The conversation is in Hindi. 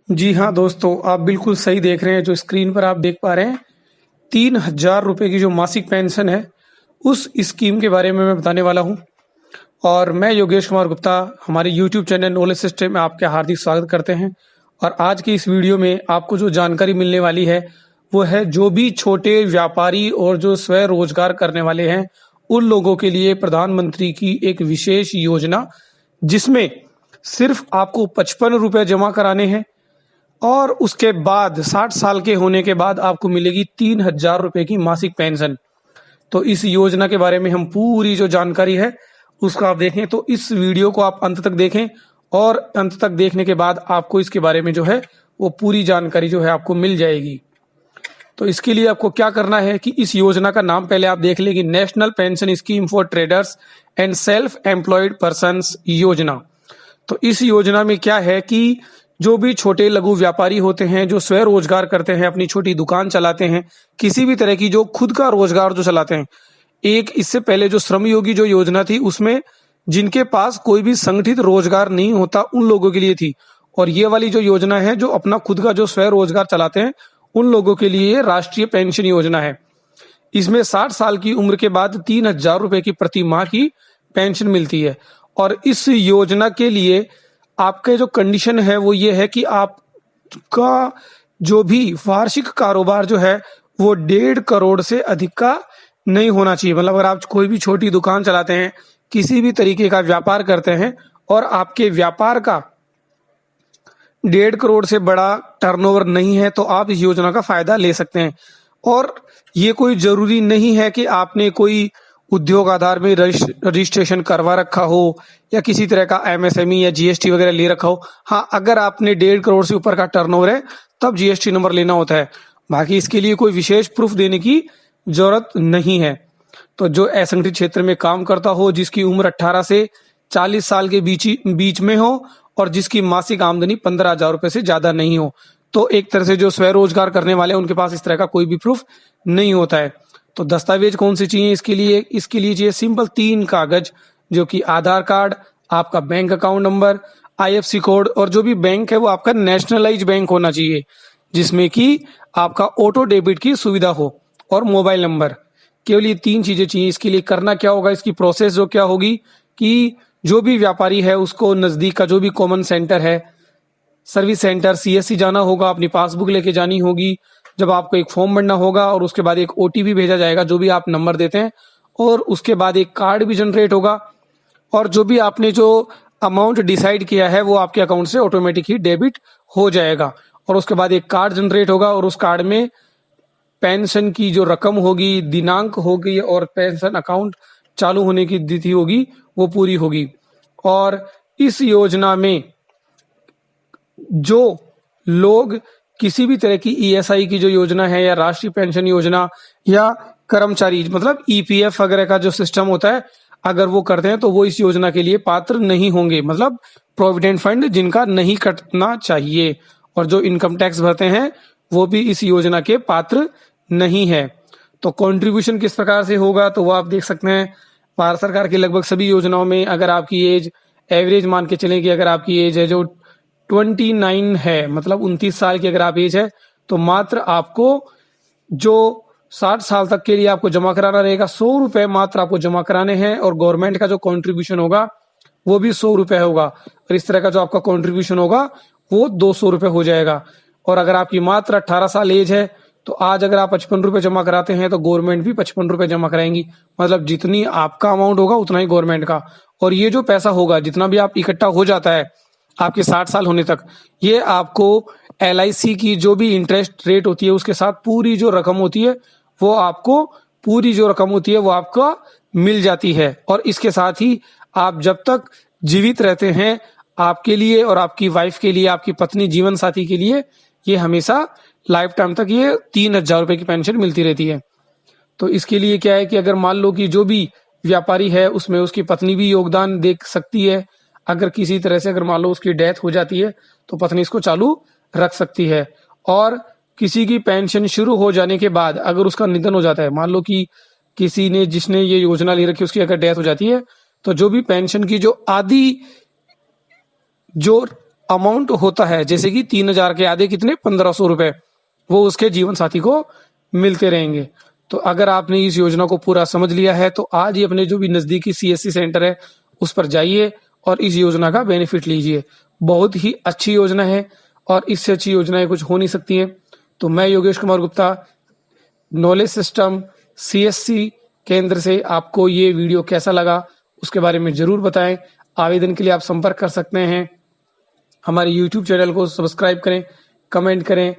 जी हाँ दोस्तों, आप बिल्कुल सही देख रहे हैं। जो स्क्रीन पर आप देख पा रहे हैं, 3,000 रुपए की जो मासिक पेंशन है, उस स्कीम के बारे में मैं बताने वाला हूँ। और मैं योगेश कुमार गुप्ता, हमारे यूट्यूब चैनल नॉलेज सिस्टम में आपका हार्दिक स्वागत करते हैं। और आज की इस वीडियो में आपको जो जानकारी मिलने वाली है, वो है जो भी छोटे व्यापारी और जो स्वयं रोजगार करने वाले हैं, उन लोगों के लिए प्रधानमंत्री की एक विशेष योजना, जिसमें सिर्फ आपको 55 रुपए जमा कराने हैं और उसके बाद 60 साल के होने के बाद आपको मिलेगी 3,000 रुपए की मासिक पेंशन। तो इस योजना के बारे में हम पूरी जो जानकारी है उसका आप देखें, तो इस वीडियो को आप अंत तक देखें और अंत तक देखने के बाद आपको इसके बारे में जो है वो पूरी जानकारी जो है आपको मिल जाएगी। तो इसके लिए आपको क्या करना है कि इस योजना का नाम पहले आप देख लें कि national pension scheme for traders and self employed persons योजना। तो इस योजना में क्या है कि जो भी छोटे लघु व्यापारी होते हैं, जो स्वयं रोजगार करते हैं, अपनी छोटी दुकान चलाते हैं, किसी भी तरह की जो खुद का रोजगार जो चलाते हैं। एक इससे पहले जो श्रम योगी जो योजना थी, उसमें जिनके पास कोई भी संगठित रोजगार नहीं होता, उन लोगों के लिए थी। और ये वाली जो योजना है, जो अपना खुद का जो स्वयं रोजगार चलाते हैं, उन लोगों के लिए राष्ट्रीय पेंशन योजना है। इसमें 60 साल की उम्र के बाद 3,000 रुपए की प्रति माह की पेंशन मिलती है। और इस योजना के लिए आपके जो कंडीशन है वो ये है कि आपका जो भी वार्षिक कारोबार जो है वो 1.5 करोड़ से अधिक का नहीं होना चाहिए। मतलब अगर आप कोई भी छोटी दुकान चलाते हैं, किसी भी तरीके का व्यापार करते हैं और आपके व्यापार का 1.5 करोड़ से बड़ा टर्नओवर नहीं है, तो आप इस योजना का फायदा ले सकते हैं। और ये कोई जरूरी नहीं है कि आपने कोई उद्योग आधार में रजिस्ट्रेशन करवा रखा हो या किसी तरह का एमएसएमई या जीएसटी वगैरह ले रखा हो। हाँ, अगर आपने 1.5 करोड़ से ऊपर का टर्नओवर है तब जीएसटी नंबर लेना होता है। बाकी इसके लिए कोई विशेष प्रूफ देने की जरूरत नहीं है। तो जो असंगठित क्षेत्र में काम करता हो, जिसकी उम्र 18 से 40 साल के बीच में हो और जिसकी मासिक आमदनी 15,000 रुपए से ज्यादा नहीं हो, तो एक तरह से जो स्वयं रोजगार करने वाले हैं उनके पास इस तरह का कोई भी प्रूफ नहीं होता है। तो दस्तावेज कौन से चाहिए इसके लिए चाहिए सिंपल 3 कागज, जो कि आधार कार्ड, आपका bank account number, IFSC code, और जो भी बैंक है वो आपका नेशनलाइज बैंक होना चाहिए, जिसमें कि आपका ऑटो डेबिट की सुविधा हो, और मोबाइल नंबर। केवल ये 3 चीजें चाहिए। इसके लिए करना क्या होगा, इसकी प्रोसेस जो क्या होगी कि जो भी व्यापारी है उसको नजदीक का जो भी कॉमन सेंटर है, सर्विस सेंटर, सीएससी जाना होगा, अपनी पासबुक लेके जानी होगी। जब आपको एक फॉर्म भरना होगा और उसके बाद एक ओटीपी भेजा जाएगा, जो भी आप नंबर देते हैं, और उसके बाद एक कार्ड भी जनरेट होगा, और जो भी आपने जो अमाउंट डिसाइड किया है वो आपके अकाउंट से ऑटोमेटिक ही डेबिट हो जाएगा। और उसके बाद एक कार्ड जनरेट होगा और उस कार्ड में पेंशन की जो रकम होगी, दिनांक होगी और पेंशन अकाउंट चालू होने की तिथि होगी, वो पूरी होगी। और इस योजना में जो लोग किसी भी तरह की ईएसआई की जो योजना है या राष्ट्रीय पेंशन योजना या कर्मचारी मतलब ईपीएफ वगैरह का जो सिस्टम होता है, अगर वो करते हैं तो वो इस योजना के लिए पात्र नहीं होंगे। मतलब प्रोविडेंट फंड जिनका नहीं कटना चाहिए, और जो इनकम टैक्स भरते हैं वो भी इस योजना के पात्र नहीं है। तो कंट्रीब्यूशन किस प्रकार से होगा, तो वो आप देख सकते हैं। भारत सरकार की लगभग सभी योजनाओं में अगर आपकी एज एवरेज मान के चलें कि अगर आपकी एज है जो 29 है, मतलब 29 साल की अगर आप एज है, तो मात्र आपको जो 60 साल तक के लिए आपको जमा कराना रहेगा, 100 रुपए मात्र आपको जमा कराने हैं। और गवर्नमेंट का जो कंट्रीब्यूशन होगा वो भी 100 रुपए होगा, और इस तरह का जो आपका कंट्रीब्यूशन होगा वो 200 रुपए हो जाएगा। और अगर आपकी मात्र 18 साल एज है, तो आज अगर आप 55 रुपए जमा कराते हैं तो गवर्नमेंट भी 55 रुपए जमा कराएंगी। मतलब जितनी आपका अमाउंट होगा उतना ही गवर्नमेंट का। और ये जो पैसा होगा, जितना भी आप इकट्ठा हो जाता है आपके 60 साल होने तक, ये आपको एलआईसी की जो भी इंटरेस्ट रेट होती है उसके साथ पूरी जो रकम होती है वो आपको मिल जाती है। और इसके साथ ही आप जब तक जीवित रहते हैं, आपके लिए और आपकी वाइफ के लिए, आपकी पत्नी जीवन साथी के लिए, ये हमेशा लाइफ टाइम तक ये 3,000 रुपए की पेंशन मिलती रहती है। तो इसके लिए क्या है कि अगर मान लो कि जो भी व्यापारी है उसमें उसकी पत्नी भी योगदान दे सकती है। अगर किसी तरह से अगर मान लो उसकी डेथ हो जाती है तो पत्नी इसको चालू रख सकती है। और किसी की पेंशन शुरू हो जाने के बाद अगर उसका निधन हो जाता है, मान लो कि किसी ने जिसने ये योजना ले रखी उसकी अगर डेथ हो जाती है, तो जो भी पेंशन की जो अमाउंट होता है, जैसे कि 3,000 के आधे कितने 1,500 रुपए, वो उसके जीवन साथी को मिलते रहेंगे। तो अगर आपने इस योजना को पूरा समझ लिया है तो आज ही अपने जो भी नजदीकी CSC सेंटर है उस पर जाइए और इस योजना का बेनिफिट लीजिए। बहुत ही अच्छी योजना है और इससे अच्छी योजनाएं कुछ हो नहीं सकती हैं। तो मैं Yogesh Kumar Gupta, knowledge system CSC केंद्र से, आपको ये वीडियो कैसा लगा उसके बारे में जरूर बताएं। आवेदन के लिए आप संपर्क कर सकते हैं। हमारे YouTube चैनल को सब्सक्राइब करें, कमेंट करें।